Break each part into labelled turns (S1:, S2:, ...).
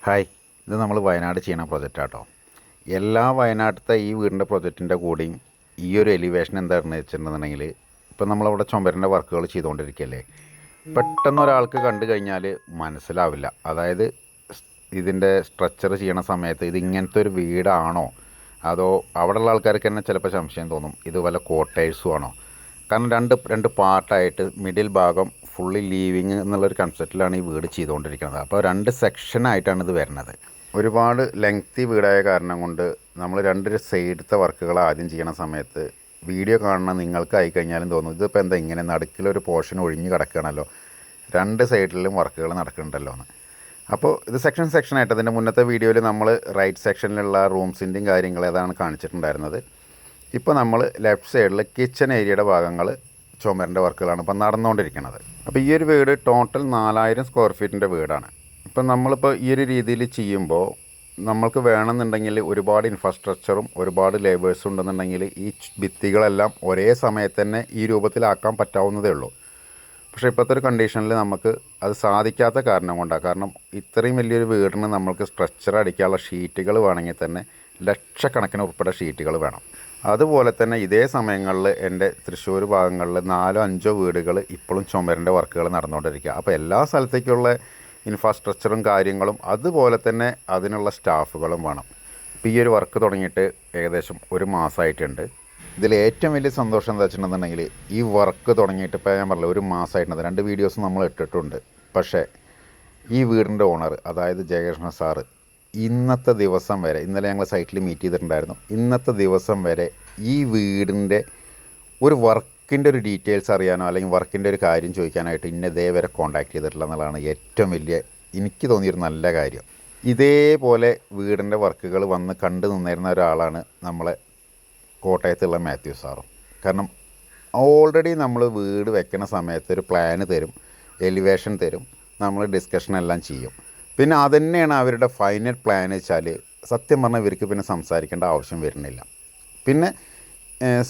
S1: Hi, ഇത് നമ്മൾ വയനാട് ചെയ്യണ പ്രൊജക്റ്റാട്ടോ. എല്ലാ വയനാട്ടിലത്തെ ഈ വീടിൻ്റെ പ്രൊജക്റ്റിൻ്റെ കൂടെയും ഈ ഒരു എലിവേഷൻ എന്താണെന്ന് വെച്ചിട്ടുണ്ടെന്നുണ്ടെങ്കിൽ, ഇപ്പം നമ്മളവിടെ ചുമരിൻ്റെ വർക്കുകൾ ചെയ്തുകൊണ്ടിരിക്കുകയല്ലേ, പെട്ടെന്ന് ഒരാൾക്ക് കണ്ടു കഴിഞ്ഞാൽ മനസ്സിലാവില്ല. അതായത് ഇതിൻ്റെ സ്ട്രക്ചർ ചെയ്യണ സമയത്ത് ഇത് ഇങ്ങനത്തെ ഒരു വീടാണോ, അതോ അവിടെയുള്ള ആൾക്കാർക്ക് തന്നെ ചിലപ്പോൾ സംശയം തോന്നും ഇത് വല്ല കോട്ടേഴ്സും ആണോ. കാരണം രണ്ട് പാർട്ടായിട്ട് മിഡിൽ ഭാഗം ഫുള്ളി ലീവിങ് എന്നുള്ളൊരു കൺസെപ്റ്റിലാണ് ഈ വീട് ചെയ്തുകൊണ്ടിരിക്കുന്നത്. അപ്പോൾ 2 സെക്ഷനായിട്ടാണ് ഇത് വരുന്നത്. ഒരുപാട് ലെങ്തി വീടായ കാരണം കൊണ്ട് നമ്മൾ 2 സൈഡത്തെ വർക്കുകൾ ആദ്യം ചെയ്യണ സമയത്ത് വീഡിയോ കാണുന്ന നിങ്ങൾക്ക് ആയിക്കഴിഞ്ഞാലും തോന്നും ഇതിപ്പോൾ എന്താ ഇങ്ങനെ നടുക്കിലൊരു പോർഷൻ ഒഴിഞ്ഞ് കിടക്കുകയാണല്ലോ, 2 സൈഡിലും വർക്കുകൾ നടക്കുന്നുണ്ടല്ലോ എന്ന്. അപ്പോൾ ഇത് സെക്ഷനായിട്ട് അതിൻ്റെ മുന്നത്തെ വീഡിയോയിൽ നമ്മൾ റൈറ്റ് സെക്ഷനിലുള്ള റൂംസിൻ്റെയും കാര്യങ്ങൾ ഏതാണ് കാണിച്ചിട്ടുണ്ടായിരുന്നത്. ഇപ്പോൾ നമ്മൾ ലെഫ്റ്റ് സൈഡിൽ കിച്ചൺ ഏരിയയുടെ ഭാഗങ്ങൾ ചുമരിൻ്റെ വർക്കുകളാണ് ഇപ്പം നടന്നുകൊണ്ടിരിക്കുന്നത്. അപ്പോൾ ഈ ഒരു വീട് ടോട്ടൽ 4000 സ്ക്വയർ ഫീറ്റിൻ്റെ വീടാണ്. ഇപ്പം നമ്മളിപ്പോൾ ഈ ഒരു രീതിയിൽ ചെയ്യുമ്പോൾ നമ്മൾക്ക് വേണമെന്നുണ്ടെങ്കിൽ ഒരുപാട് ഇൻഫ്രാസ്ട്രക്ചറും ഒരുപാട് ലേബേഴ്സും ഉണ്ടെന്നുണ്ടെങ്കിൽ ഈ ഭിത്തികളെല്ലാം ഒരേ സമയത്ത് തന്നെ ഈ രൂപത്തിലാക്കാൻ പറ്റാവുന്നതേ ഉള്ളൂ. പക്ഷേ ഇപ്പോഴത്തെ ഒരു കണ്ടീഷനിൽ നമുക്ക് അത് സാധിക്കാത്ത കാരണം കൊണ്ടാണ്. കാരണം ഇത്രയും വലിയൊരു വീടിന് നമ്മൾക്ക് സ്ട്രക്ചർ അടിക്കാനുള്ള ഷീറ്റുകൾ വേണമെങ്കിൽ തന്നെ ലക്ഷക്കണക്കിന് ഉൾപ്പെടെ ഷീറ്റുകൾ വേണം. അതുപോലെ തന്നെ ഇതേ സമയങ്ങളിൽ എൻ്റെ തൃശ്ശൂർ ഭാഗങ്ങളിൽ 4-5 വീടുകൾ ഇപ്പോഴും ചുമരിൻ്റെ വർക്കുകൾ നടന്നുകൊണ്ടിരിക്കുക. അപ്പോൾ എല്ലാ സ്ഥലത്തേക്കുള്ള ഇൻഫ്രാസ്ട്രക്ചറും കാര്യങ്ങളും അതുപോലെ തന്നെ അതിനുള്ള സ്റ്റാഫുകളും വേണം. ഇപ്പോൾ ഈ ഒരു വർക്ക് തുടങ്ങിയിട്ട് ഏകദേശം 1 മാസമായിട്ടുണ്ട്. ഇതിൽ ഏറ്റവും വലിയ സന്തോഷം എന്താ വെച്ചിട്ടുണ്ടെന്നുണ്ടെങ്കിൽ ഈ വർക്ക് തുടങ്ങിയിട്ട് ഇപ്പോൾ ഞാൻ പറഞ്ഞില്ല 1 മാസമായിട്ടുണ്ട്. 2 വീഡിയോസ് നമ്മൾ ഇട്ടിട്ടുണ്ട്. പക്ഷേ ഈ വീടിൻ്റെ ഓണർ അതായത് ജയകൃഷ്ണ സാറ് ഇന്നത്തെ ദിവസം വരെ, ഇന്നലെ ഞങ്ങൾ സൈറ്റിൽ മീറ്റ് ചെയ്തിട്ടുണ്ടായിരുന്നു, ഇന്നത്തെ ദിവസം വരെ ഈ വീടിൻ്റെ ഒരു വർക്കിൻ്റെ ഒരു ഡീറ്റെയിൽസ് അറിയാനോ അല്ലെങ്കിൽ വർക്കിൻ്റെ ഒരു കാര്യം ചോദിക്കാനായിട്ട് ഇന്നെ ഇതേവരെ കോൺടാക്ട് ചെയ്തിട്ടില്ല എന്നുള്ളതാണ് ഏറ്റവും വലിയ എനിക്ക് തോന്നിയൊരു നല്ല കാര്യം. ഇതേപോലെ വീടിൻ്റെ വർക്കുകൾ വന്ന് കണ്ടു നിന്നിരുന്ന ഒരാളാണ് നമ്മളെ കോട്ടയത്തുള്ള മാത്യു സാറും. കാരണം ഓൾറെഡി നമ്മൾ വീട് വെക്കുന്ന സമയത്ത് ഒരു പ്ലാന് തരും, എലിവേഷൻ തരും, നമ്മൾ ഡിസ്കഷൻ എല്ലാം ചെയ്യും. പിന്നെ അതുതന്നെയാണ് അവരുടെ ഫൈനൽ പ്ലാൻ വെച്ചാൽ സത്യം പറഞ്ഞാൽ ഇവർക്ക് പിന്നെ സംസാരിക്കേണ്ട ആവശ്യം വരുന്നില്ല. പിന്നെ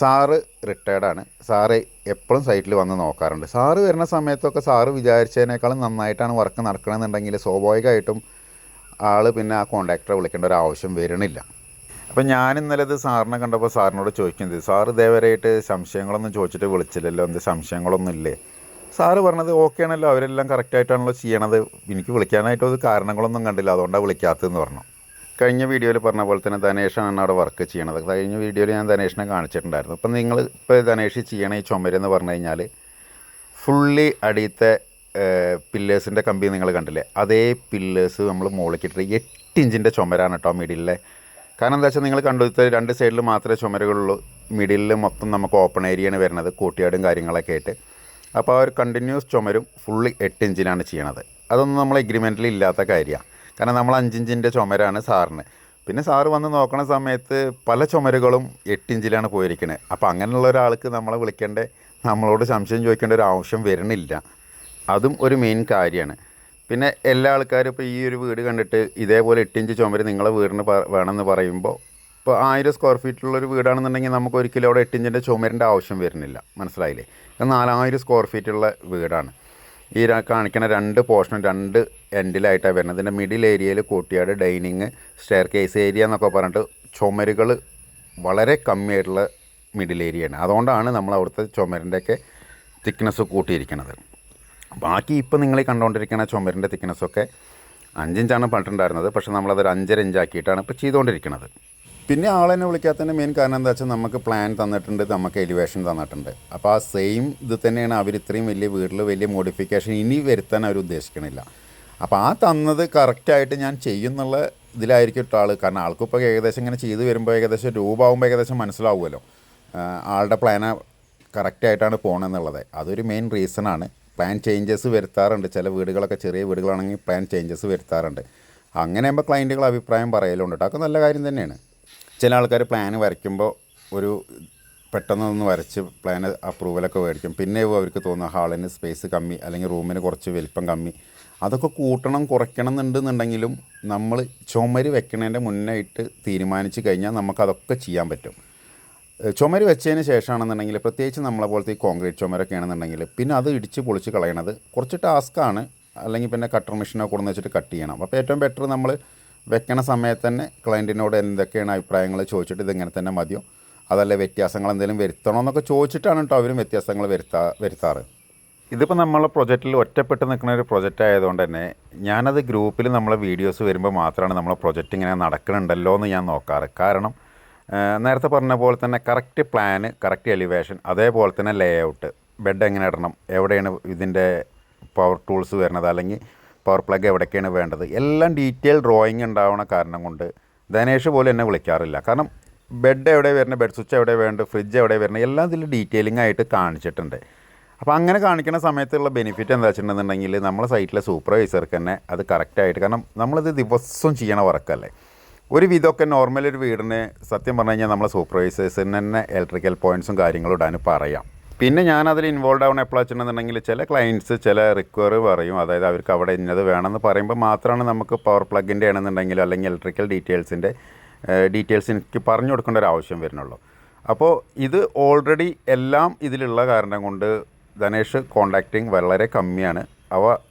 S1: സാറ് റിട്ടയർഡാണ്. സാറ് എപ്പോഴും സൈറ്റിൽ വന്ന് നോക്കാറുണ്ട്. സാറ് വരുന്ന സമയത്തൊക്കെ സാറ് വിചാരിച്ചതിനേക്കാളും നന്നായിട്ടാണ് വർക്ക് നടക്കണമെന്നുണ്ടെങ്കിൽ സ്വാഭാവികമായിട്ടും ആൾ പിന്നെ ആ കോൺട്രാക്ടറെ വിളിക്കേണ്ട ഒരു ആവശ്യം വരണില്ല. അപ്പോൾ ഞാൻ ഇന്നലെ ഇത് സാറിനെ കണ്ടപ്പോൾ സാറിനോട് ചോദിക്കുന്നത്, സാറ് ഇതേവരെയായിട്ട് സംശയങ്ങളൊന്നും ചോദിച്ചിട്ട് വിളിച്ചില്ലല്ലോ, എന്ത് സംശയങ്ങളൊന്നും ഇല്ലേ? സാറ് പറഞ്ഞത് ഓക്കെ ആണല്ലോ, അവരെല്ലാം കറക്റ്റായിട്ടാണല്ലോ ചെയ്യണത്, എനിക്ക് വിളിക്കാനായിട്ട് ഒരു കാരണങ്ങളൊന്നും കണ്ടില്ല, അതുകൊണ്ടാണ് വിളിക്കാത്തതെന്ന് പറഞ്ഞു. കഴിഞ്ഞ വീഡിയോയിൽ പറഞ്ഞ പോലെ തന്നെ ധനേഷാണ് അവിടെ വർക്ക് ചെയ്യണത്. കഴിഞ്ഞ വീഡിയോയിൽ ഞാൻ ധനേഷിനെ കാണിച്ചിട്ടുണ്ടായിരുന്നു. അപ്പം നിങ്ങൾ ഇപ്പോൾ ധനേഷ് ചെയ്യണ ഈ ചുമരെന്ന് പറഞ്ഞു കഴിഞ്ഞാൽ ഫുള്ളി അടിയത്തെ പില്ലേഴ്സിൻ്റെ കമ്പി നിങ്ങൾ കണ്ടില്ലേ, അതേ പില്ലേഴ്സ് നമ്മൾ മുകളിലേക്കിട്ട് 8 ഇഞ്ചിൻ്റെ ചുമരാണ് കേട്ടോ മിഡിലെ. കാരണം എന്താ വെച്ചാൽ നിങ്ങൾ കണ്ടു 2 സൈഡിൽ മാത്രമേ ചുമരുകളുള്ളൂ, മിഡിലിൽ മൊത്തം നമുക്ക് ഓപ്പൺ ഏരിയയാണ് വരുന്നത്, കൂട്ടിയാടും കാര്യങ്ങളൊക്കെ ആയിട്ട്. അപ്പോൾ ആ ഒരു കണ്ടിന്യൂസ് ചുമരും ഫുള്ളി 8 ഇഞ്ചിലാണ് ചെയ്യണത്. അതൊന്നും നമ്മൾ എഗ്രിമെൻറ്റിൽ ഇല്ലാത്ത കാര്യമാണ്. കാരണം നമ്മൾ 5 ഇഞ്ചിൻ്റെ ചുമരാണ് സാറിന്. പിന്നെ സാറ് വന്ന് നോക്കണ സമയത്ത് പല ചുമരുകളും 8 ഇഞ്ചിലാണ് പോയിരിക്കുന്നത്. അപ്പോൾ അങ്ങനെയുള്ള ഒരാൾക്ക് നമ്മളെ വിളിക്കേണ്ട, നമ്മളോട് സംശയം ചോദിക്കേണ്ട ഒരു ആവശ്യം വരുന്നില്ല. അതും ഒരു മെയിൻ കാര്യമാണ്. പിന്നെ എല്ലാ ആൾക്കാരും ഇപ്പോൾ ഈ ഒരു വീട് കണ്ടിട്ട് ഇതേപോലെ 8 ഇഞ്ച് ചുമര് നിങ്ങളെ വീടിന് വേണമെന്ന് പറയുമ്പോൾ, ഇപ്പോൾ 1000 സ്ക്വയർ ഫീറ്റുള്ളൊരു വീടാണെന്നുണ്ടെങ്കിൽ നമുക്ക് ഒരിക്കലും അവിടെ 8 ഇഞ്ചിൻ്റെ ചുമരിൻ്റെ ആവശ്യം വരുന്നില്ല. മനസ്സിലായില്ലേ? 4000 സ്ക്വയർ ഫീറ്റുള്ള വീടാണ്. ഈ കാണിക്കുന്ന 2 പോർഷനും 2 എൻഡിലായിട്ടാണ് വരുന്നത്. ഇതിൻ്റെ മിഡിൽ ഏരിയയിൽ കൂട്ടിയാട്, ഡൈനിങ്, സ്റ്റെയർ കേസ് ഏരിയ എന്നൊക്കെ പറഞ്ഞിട്ട് ചുമരുകൾ വളരെ കമ്മിയായിട്ടുള്ള മിഡിൽ ഏരിയയാണ്. അതുകൊണ്ടാണ് നമ്മൾ അവിടുത്തെ ചുമരിൻ്റെയൊക്കെ തിക്നെസ് കൂട്ടിയിരിക്കുന്നത്. ബാക്കി ഇപ്പോൾ നിങ്ങൾ കണ്ടുകൊണ്ടിരിക്കുന്ന ചുമരിൻ്റെ തിക്നെസ്സൊക്കെ 5 ഇഞ്ചാണ് പറഞ്ഞിട്ടുണ്ടായിരുന്നത്. പക്ഷേ നമ്മളതൊരു 5.5 ഇഞ്ചാക്കിയിട്ടാണ് ഇപ്പോൾ ചെയ്തുകൊണ്ടിരിക്കുന്നത്. പിന്നെ ആളെന്നെ വിളിക്കാത്തതിൻ്റെ മെയിൻ കാരണം എന്താ വെച്ചാൽ നമുക്ക് പ്ലാൻ തന്നിട്ടുണ്ട്, നമുക്ക് എലിവേഷൻ തന്നിട്ടുണ്ട്. അപ്പോൾ ആ സെയിം ഇത് തന്നെയാണ് അവർ ഇത്രയും വലിയ വീട്ടിൽ വലിയ മോഡിഫിക്കേഷൻ ഇനി വരുത്താൻ അവർ ഉദ്ദേശിക്കണില്ല. അപ്പോൾ ആ തന്നത് കറക്റ്റായിട്ട് ഞാൻ ചെയ്യുന്നുള്ള ഇതിലായിരിക്കും ഇട്ട ആൾ. കാരണം ആൾക്കിപ്പോൾ ഏകദേശം ഇങ്ങനെ ചെയ്ത് വരുമ്പോൾ ഏകദേശം രൂപമാകുമ്പോൾ ഏകദേശം മനസ്സിലാവുമല്ലോ ആളുടെ പ്ലാൻ കറക്റ്റായിട്ടാണ് പോകണമെന്നുള്ളത്. അതൊരു മെയിൻ റീസണാണ്. പ്ലാൻ ചേഞ്ചസ് വരുത്താറുണ്ട്. ചില വീടുകളൊക്കെ ചെറിയ വീടുകളാണെങ്കിൽ പ്ലാൻ ചേഞ്ചസ് വരുത്താറുണ്ട്. അങ്ങനെ ആകുമ്പോൾ ക്ലയൻറ്റുകൾ അഭിപ്രായം പറയലുണ്ട്. അതൊക്കെ നല്ല കാര്യം തന്നെയാണ്. ചില ആൾക്കാർ പ്ലാൻ വരയ്ക്കുമ്പോൾ ഒരു പെട്ടെന്നൊന്ന് വരച്ച് പ്ലാൻ അപ്രൂവലൊക്കെ മേടിക്കും. പിന്നെ അവർക്ക് തോന്നുക ഹാളിന് സ്പേസ് കമ്മി അല്ലെങ്കിൽ റൂമിന് കുറച്ച് വലിപ്പം കമ്മി, അതൊക്കെ കൂട്ടണം കുറയ്ക്കണം എന്നുണ്ടെന്നുണ്ടെങ്കിലും നമ്മൾ ചുമര് വെക്കണതിൻ്റെ മുന്നായിട്ട് തീരുമാനിച്ച് കഴിഞ്ഞാൽ നമുക്കതൊക്കെ ചെയ്യാൻ പറ്റും. ചുമര് വെച്ചതിന് ശേഷമാണെന്നുണ്ടെങ്കിൽ, പ്രത്യേകിച്ച് നമ്മളെ പോലത്തെ ഈ കോൺക്രീറ്റ് ചുമരൊക്കെ ആണെന്നുണ്ടെങ്കിൽ പിന്നെ അത് ഇടിച്ച് പൊളിച്ച് കളയണത് കുറച്ച് ടാസ്ക്കാണ്. അല്ലെങ്കിൽ പിന്നെ കട്ടർ മെഷീനോ കൊണ്ടു വെച്ചിട്ട് കട്ട് ചെയ്യണം. അപ്പോൾ ഏറ്റവും ബെറ്റർ നമ്മൾ വെക്കണ സമയത്ത് തന്നെ ക്ലയൻറ്റിനോട് എന്തൊക്കെയാണ് അഭിപ്രായങ്ങൾ ചോദിച്ചിട്ട് ഇതെങ്ങനെ തന്നെ മതിയോ അതല്ല വ്യത്യാസങ്ങൾ എന്തെങ്കിലും വരുത്തണോ എന്നൊക്കെ ചോദിച്ചിട്ടാണ് കേട്ടോ അവരും വ്യത്യാസങ്ങൾ വരുത്താറ്. ഇതിപ്പോൾ നമ്മളെ പ്രൊജക്റ്റിൽ ഒറ്റപ്പെട്ട് നിൽക്കുന്ന ഒരു പ്രൊജക്റ്റ് ആയതുകൊണ്ട് തന്നെ ഞാനത് ഗ്രൂപ്പിൽ നമ്മളെ വീഡിയോസ് വരുമ്പോൾ മാത്രമാണ് നമ്മളെ പ്രൊജക്റ്റ് ഇങ്ങനെ നടക്കുന്നുണ്ടല്ലോ എന്ന് ഞാൻ നോക്കാറ്. കാരണം നേരത്തെ പറഞ്ഞ പോലെ തന്നെ കറക്റ്റ് പ്ലാന്, കറക്റ്റ് എലിവേഷൻ, അതേപോലെ തന്നെ ലേ ഔട്ട്, ബെഡ് എങ്ങനെ ഇടണം, എവിടെയാണ് ഇതിൻ്റെ പവർ ടൂൾസ് വരുന്നത്, അല്ലെങ്കിൽ പവർ പ്ലഗ് എവിടേക്കാണ് വേണ്ടത്, എല്ലാം ഡീറ്റെയിൽ ഡ്രോയിങ് ഉണ്ടാവണ കാരണം കൊണ്ട് ധനേഷ് പോലും എന്നെ വിളിക്കാറില്ല. കാരണം ബെഡ് എവിടെ വരുന്നത്, ബെഡ് സ്വിച്ച് എവിടെ വേണ്ടത്, ഫ്രിഡ്ജ് എവിടെ വരുന്നത്, എല്ലാം ഇതിൽ ഡീറ്റെയിലിംഗ് ആയിട്ട് കാണിച്ചിട്ടുണ്ട്. അപ്പോൾ അങ്ങനെ കാണിക്കുന്ന സമയത്തുള്ള ബെനിഫിറ്റ് എന്താ വെച്ചിട്ടുണ്ടെന്നുണ്ടെങ്കിൽ നമ്മളെ സൈറ്റിലെ സൂപ്പർവൈസർക്ക് തന്നെ അത് കറക്റ്റായിട്ട്, കാരണം നമ്മളിത് ദിവസം ചെയ്യണ വർക്കല്ലേ. ഒരു വിധമൊക്കെ നോർമൽ ഒരു വീടിന് സത്യം പറഞ്ഞു കഴിഞ്ഞാൽ നമ്മളെ സൂപ്പർവൈസേഴ്സിന് തന്നെ ഇലക്ട്രിക്കൽ പോയിൻറ്റ്സും കാര്യങ്ങളും ഇടാൻ പറയാം. പിന്നെ ഞാനതിൽ ഇൻവോൾവ് ആവണം എപ്പോഴാണ് വെച്ചിട്ടുണ്ടെന്നുണ്ടെങ്കിൽ ചില ക്ലയൻറ്റ്സ് ചില റിക്വയറി പറയും. അതായത് അവർക്ക് അവിടെ ഇന്നത് വേണമെന്ന് പറയുമ്പോൾ മാത്രമാണ് നമുക്ക് പവർ പ്ലഗിൻ്റെ ആണെന്നുണ്ടെങ്കിൽ അല്ലെങ്കിൽ ഇലക്ട്രിക്കൽ ഡീറ്റെയിൽസ് എനിക്ക് പറഞ്ഞു കൊടുക്കേണ്ട ഒരു ആവശ്യം വരുന്നുള്ളൂ. അപ്പോൾ ഇത് ഓൾറെഡി എല്ലാം ഇതിലുള്ള കാരണം കൊണ്ട് ധനേഷ് കോണ്ടാക്റ്റിങ് വളരെ കമ്മിയാണ്. അവ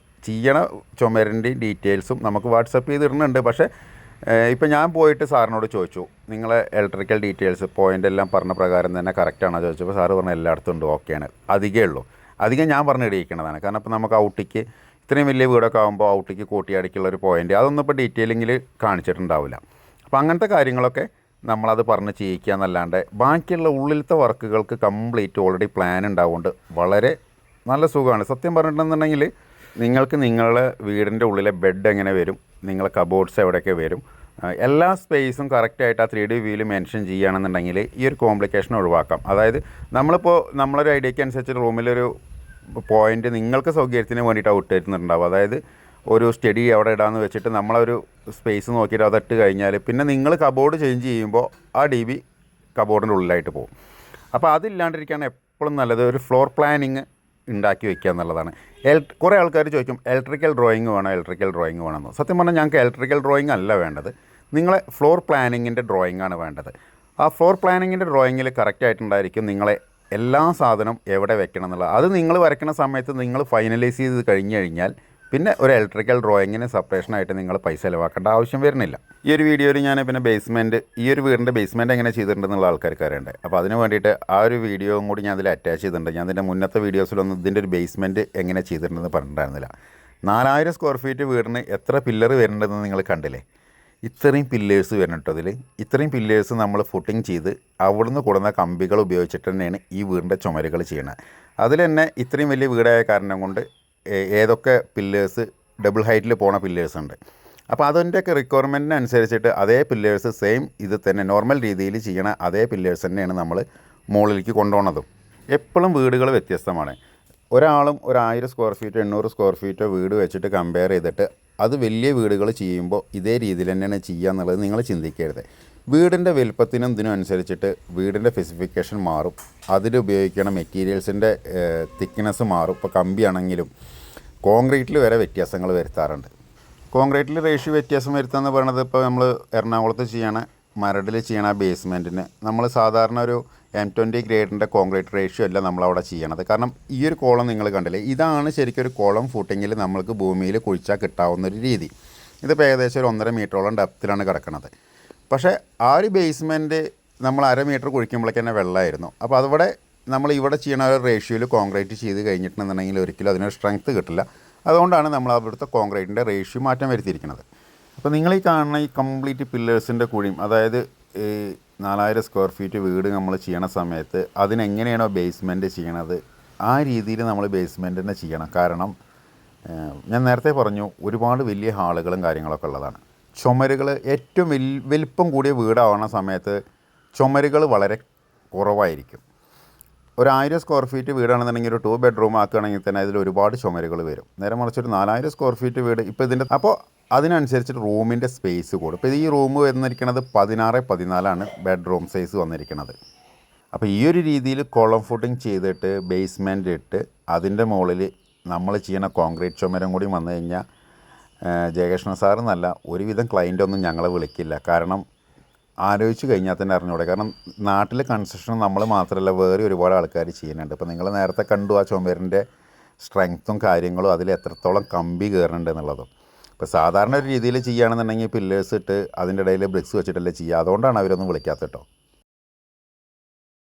S1: ചെയ്യണ ചുമരിൻ്റെയും ഡീറ്റെയിൽസും നമുക്ക് വാട്സപ്പ് ചെയ്തിടുന്നുണ്ട്. പക്ഷേ ഇപ്പം ഞാൻ പോയിട്ട് സാറിനോട് ചോദിച്ചു, നിങ്ങളെ ഇലക്ട്രിക്കൽ ഡീറ്റെയിൽസ് പോയിൻ്റ് എല്ലാം പറഞ്ഞ പ്രകാരം തന്നെ കറക്റ്റാണോ ചോദിച്ചപ്പോൾ സാറ് പറഞ്ഞാൽ എല്ലായിടത്തും ഉണ്ട്, ഓക്കെയാണ്. അധികം ഞാൻ പറഞ്ഞ് ഇടിയിക്കണതാണ്. കാരണം ഇപ്പോൾ നമുക്ക് ഔട്ടിക്ക് ഇത്രയും വലിയ വീടൊക്കെ ആകുമ്പോൾ ഔട്ടിക്ക് കൂട്ടിയടിക്കുള്ളൊരു പോയിൻ്റ് അതൊന്നും ഇപ്പോൾ ഡീറ്റെയിലിങ്ങിൽ കാണിച്ചിട്ടുണ്ടാവില്ല. അപ്പോൾ അങ്ങനത്തെ കാര്യങ്ങളൊക്കെ നമ്മളത് പറഞ്ഞ് ചെയ്യിക്കുക എന്നല്ലാണ്ട് ബാക്കിയുള്ള ഉള്ളിലത്തെ വർക്കുകൾക്ക് കംപ്ലീറ്റ് ഓൾറെഡി പ്ലാൻ ഉണ്ടാവുകൊണ്ട് വളരെ നല്ല സുഖമാണ്. സത്യം പറഞ്ഞിട്ടുണ്ടെന്നുണ്ടെങ്കിൽ നിങ്ങൾക്ക് നിങ്ങളുടെ വീടിൻ്റെ ഉള്ളിലെ ബെഡ് എങ്ങനെ വരും, നിങ്ങളെ കബോർഡ്സ് എവിടെയൊക്കെ വരും, എല്ലാ സ്പേസും കറക്റ്റായിട്ട് ആ 3D വ്യൂവിൽ മെൻഷൻ ചെയ്യുകയാണെന്നുണ്ടെങ്കിൽ ഈ ഒരു കോംപ്ലിക്കേഷൻ ഒഴിവാക്കാം. അതായത് നമ്മളിപ്പോൾ നമ്മളൊരു ഐഡിയയ്ക്ക് അനുസരിച്ച് റൂമിലൊരു പോയിൻ്റ് നിങ്ങൾക്ക് സൗകര്യത്തിന് വേണ്ടിയിട്ട് ഔട്ട് തരുന്നുണ്ടാവും. അതായത് ഒരു സ്റ്റഡി അവിടെ ഇടാമെന്ന് വെച്ചിട്ട് നമ്മളൊരു സ്പേസ് നോക്കിയിട്ട് അതിട്ട് കഴിഞ്ഞാൽ പിന്നെ നിങ്ങൾ കബോർഡ് ചേഞ്ച് ചെയ്യുമ്പോൾ ആ DB കബോർഡിൻ്റെ ഉള്ളിലായിട്ട് പോകും. അപ്പോൾ അതില്ലാണ്ടിരിക്കുകയാണ് എപ്പോഴും നല്ലത് ഒരു ഫ്ലോർ പ്ലാനിങ് ഉണ്ടാക്കി വയ്ക്കുക എന്നുള്ളതാണ്. കുറേ ആൾക്കാർ ചോദിക്കും ഇലക്ട്രിക്കൽ ഡ്രോയിങ് വേണമെന്ന്. സത്യം പറഞ്ഞാൽ ഞങ്ങൾക്ക് ഇലക്ട്രിക്കൽ ഡ്രോയിങ് അല്ല വേണ്ടത്, നിങ്ങളെ ഫ്ലോർ പ്ലാനിങ്ങിൻ്റെ ഡ്രോയിങ്ങാണ് വേണ്ടത്. ആ ഫ്ലോർ പ്ലാനിങ്ങിൻ്റെ ഡ്രോയിങ്ങിൽ കറക്റ്റായിട്ടുണ്ടായിരിക്കും നിങ്ങളെ എല്ലാ സാധനം എവിടെ വെക്കണം എന്നുള്ളത്. അത് നിങ്ങൾ വരയ്ക്കുന്ന സമയത്ത് നിങ്ങൾ ഫൈനലൈസ് ചെയ്ത് കഴിഞ്ഞ് കഴിഞ്ഞാൽ പിന്നെ ഒരു ഇലക്ട്രിക്കൽ ഡ്രോയിങ്ങിന് സെപ്പറേഷനായിട്ട് നിങ്ങൾ പൈസ ചിലവാക്കേണ്ട ആവശ്യം വരുന്നില്ല. ഈ ഒരു വീഡിയോയിൽ ഞാൻ പിന്നെ ഈ ഒരു വീടിൻ്റെ ബേസ്മെൻറ്റ് എങ്ങനെ ചെയ്തിട്ടുണ്ടെന്നുള്ള ആൾക്കാർക്ക് അറിയണ്ടേ. അപ്പോൾ അതിന് വേണ്ടിയിട്ട് ആ ഒരു വീഡിയോയും കൂടി ഞാൻ അതിൽ അറ്റാച്ച് ചെയ്തിട്ടുണ്ട്. ഞാൻ ഇതിൻ്റെ മുന്നത്തെ വീഡിയോസിലൊന്നും ഇതിൻ്റെ ഒരു ബേസ്മെൻറ്റ് എങ്ങനെ ചെയ്തിട്ടുണ്ടെന്ന് പറഞ്ഞിട്ടുണ്ടായിരുന്നില്ല. 4000 സ്ക്വയർ ഫീറ്റ് വീടിന് എത്ര പില്ലർ വരുന്നുണ്ടെന്ന് നിങ്ങൾ കണ്ടില്ലേ. ഇത്രയും പില്ലേഴ്സ് വരുന്നുണ്ട്. അതിൽ ഇത്രയും പില്ലേഴ്സ് നമ്മൾ ഫുട്ടിങ് ചെയ്ത് അവിടുന്ന് കൊടുന്ന കമ്പികൾ ഉപയോഗിച്ചിട്ട് തന്നെയാണ് ഈ വീടിൻ്റെ ചുമരുകൾ ചെയ്യണത്. അതിൽ തന്നെ ഇത്രയും വലിയ വീടായ കാരണം കൊണ്ട് ഏതൊക്കെ പില്ലേഴ്സ് ഡബിൾ ഹൈറ്റിൽ പോണ പില്ലേഴ്സ് ഉണ്ട്. അപ്പോൾ അതിൻ്റെയൊക്കെ റിക്വയർമെൻറ്റിനനുസരിച്ചിട്ട് അതേ പില്ലേഴ്സ് സെയിം ഇത് തന്നെ നോർമൽ രീതിയിൽ ചെയ്യണ അതേ പില്ലേഴ്സ് തന്നെയാണ് നമ്മൾ മുകളിലേക്ക് കൊണ്ടുപോകുന്നതും. എപ്പോഴും വീടുകൾ വ്യത്യസ്തമാണ്. ഒരാളും ഒരു 1000 സ്ക്വയർ ഫീറ്റോ 800 സ്ക്വയർ ഫീറ്റോ വീട് വെച്ചിട്ട് കമ്പയർ ചെയ്തിട്ട് അത് വലിയ വീടുകൾ ചെയ്യുമ്പോൾ ഇതേ രീതിയിൽ തന്നെയാണ് ചെയ്യുക എന്നുള്ളത് നിങ്ങൾ ചിന്തിക്കരുത്. വീടിൻ്റെ വലുപ്പത്തിനും ഇതിനും അനുസരിച്ചിട്ട് വീടിൻ്റെ സ്പെസിഫിക്കേഷൻ മാറും, അതിലുപയോഗിക്കുന്ന മെറ്റീരിയൽസിൻ്റെ തിക്നെസ് മാറും. ഇപ്പോൾ കമ്പിയാണെങ്കിലും കോൺക്രീറ്റിൽ വരെ വ്യത്യാസങ്ങൾ വരുത്താറുണ്ട്. കോൺക്രീറ്റിൽ റേഷ്യോ വ്യത്യാസം വരുത്തുകയെന്ന് പറയുന്നത് ഇപ്പോൾ നമ്മൾ എറണാകുളത്ത് ചെയ്യണ മരടിൽ ചെയ്യണ ബേസ്മെൻറ്റിന് നമ്മൾ സാധാരണ ഒരു M20 ഗ്രേഡിൻ്റെ കോൺക്രീറ്റ് റേഷ്യോ അല്ല നമ്മളവിടെ ചെയ്യണത്. കാരണം ഈ ഒരു കോളം നിങ്ങൾ കണ്ടില്ലേ, ഇതാണ് ശരിക്കും ഒരു കോളം ഫൂട്ടിങ്ങിൽ നമ്മൾക്ക് ഭൂമിയിൽ കുഴിച്ചാൽ കിട്ടാവുന്നൊരു രീതി. ഇതിപ്പോൾ ഏകദേശം ഒരു 1.5 മീറ്ററോളം ഡെപ്തിലാണ് കിടക്കുന്നത്. പക്ഷേ ആ ഒരു ബേസ്മെൻറ്റ് നമ്മൾ 1/2 മീറ്റർ കുഴിക്കുമ്പോഴേക്ക് തന്നെ വെള്ളമായിരുന്നു. അപ്പോൾ അതവിടെ നമ്മൾ ഇവിടെ ചെയ്യണ ഒരു റേഷ്യോയിൽ കോൺക്രീറ്റ് ചെയ്ത് കഴിഞ്ഞിട്ടുണ്ടെന്നുണ്ടെങ്കിൽ ഒരിക്കലും അതിനൊരു സ്ട്രെങ്ത്ത് കിട്ടില്ല. അതുകൊണ്ടാണ് നമ്മൾ അവിടുത്തെ കോൺക്രീറ്റിൻ്റെ റേഷ്യോ മാറ്റം വരുത്തിയിരിക്കുന്നത്. അപ്പോൾ നിങ്ങൾ ഈ കാണുന്ന ഈ കംപ്ലീറ്റ് പില്ലേഴ്സിൻ്റെ കുഴിയും, അതായത് ഈ 4000 സ്ക്വയർ ഫീറ്റ് വീട് നമ്മൾ ചെയ്യണ സമയത്ത് അതിനെങ്ങനെയാണോ ബേസ്മെൻറ്റ് ചെയ്യണത് ആ രീതിയിൽ നമ്മൾ ബേസ്മെൻറ്റ് തന്നെ ചെയ്യണം. കാരണം ഞാൻ നേരത്തെ പറഞ്ഞു ഒരുപാട് വലിയ ഹാളുകളും കാര്യങ്ങളൊക്കെ ഉള്ളതാണ്. ചുമരുകൾ ഏറ്റവും വലിപ്പം കൂടിയ വീടാവുന്ന സമയത്ത് ചുമരുകൾ വളരെ കുറവായിരിക്കും. ഒരു 1000 സ്ക്വയർ ഫീറ്റ് വീടാണെന്നുണ്ടെങ്കിൽ ഒരു 2 ബെഡ്റൂം ആക്കുകയാണെങ്കിൽ തന്നെ അതിൽ ഒരുപാട് ചുമരുകൾ വരും. നേരെ മറിച്ചൊരു 4000 സ്ക്വയർ ഫീറ്റ് വീട് ഇപ്പോൾ ഇതിൻ്റെ അപ്പോൾ അതിനനുസരിച്ചിട്ട് റൂമിൻ്റെ സ്പേസ് കൂടും. ഇപ്പോൾ ഈ റൂം വന്നിരിക്കുന്നത് 16x14 ബെഡ്റൂം സൈസ് വന്നിരിക്കുന്നത്. അപ്പോൾ ഈ ഒരു രീതിയിൽ കോളം ഫുട്ടിങ് ചെയ്തിട്ട് ബേസ്മെൻറ്റ് ഇട്ട് അതിൻ്റെ മുകളിൽ നമ്മൾ ചെയ്യുന്ന കോൺക്രീറ്റ് ചുമരം കൂടി വന്നു കഴിഞ്ഞാൽ ജയകൃഷ്ണൻ സാർ എന്നല്ല ഒരുവിധം ക്ലയൻറ്റൊന്നും ഞങ്ങളെ വിളിക്കില്ല. കാരണം ആലോചിച്ച് കഴിഞ്ഞാൽ തന്നെ അറിഞ്ഞൂടെ. കാരണം നാട്ടിൽ കൺസ്ട്രക്ഷൻ നമ്മൾ മാത്രമല്ല വേറെ ഒരുപാട് ആൾക്കാർ ചെയ്യുന്നുണ്ട്. ഇപ്പോൾ നിങ്ങൾ നേരത്തെ കണ്ടു ആ ചുമരിൻ്റെ സ്ട്രെങ്ത്തും കാര്യങ്ങളും അതിൽ എത്രത്തോളം കമ്പി കയറുന്നുണ്ട് എന്നുള്ളതും. ഇപ്പോൾ സാധാരണ ഒരു രീതിയിൽ ചെയ്യുകയാണെന്നുണ്ടെങ്കിൽ പില്ലേഴ്സ് ഇട്ട് അതിൻ്റെ ഇടയിൽ ബ്രിക്സ് വെച്ചിട്ടല്ലേ ചെയ്യുക. അതുകൊണ്ടാണ് അവരൊന്നും വിളിക്കാത്ത കേട്ടോ.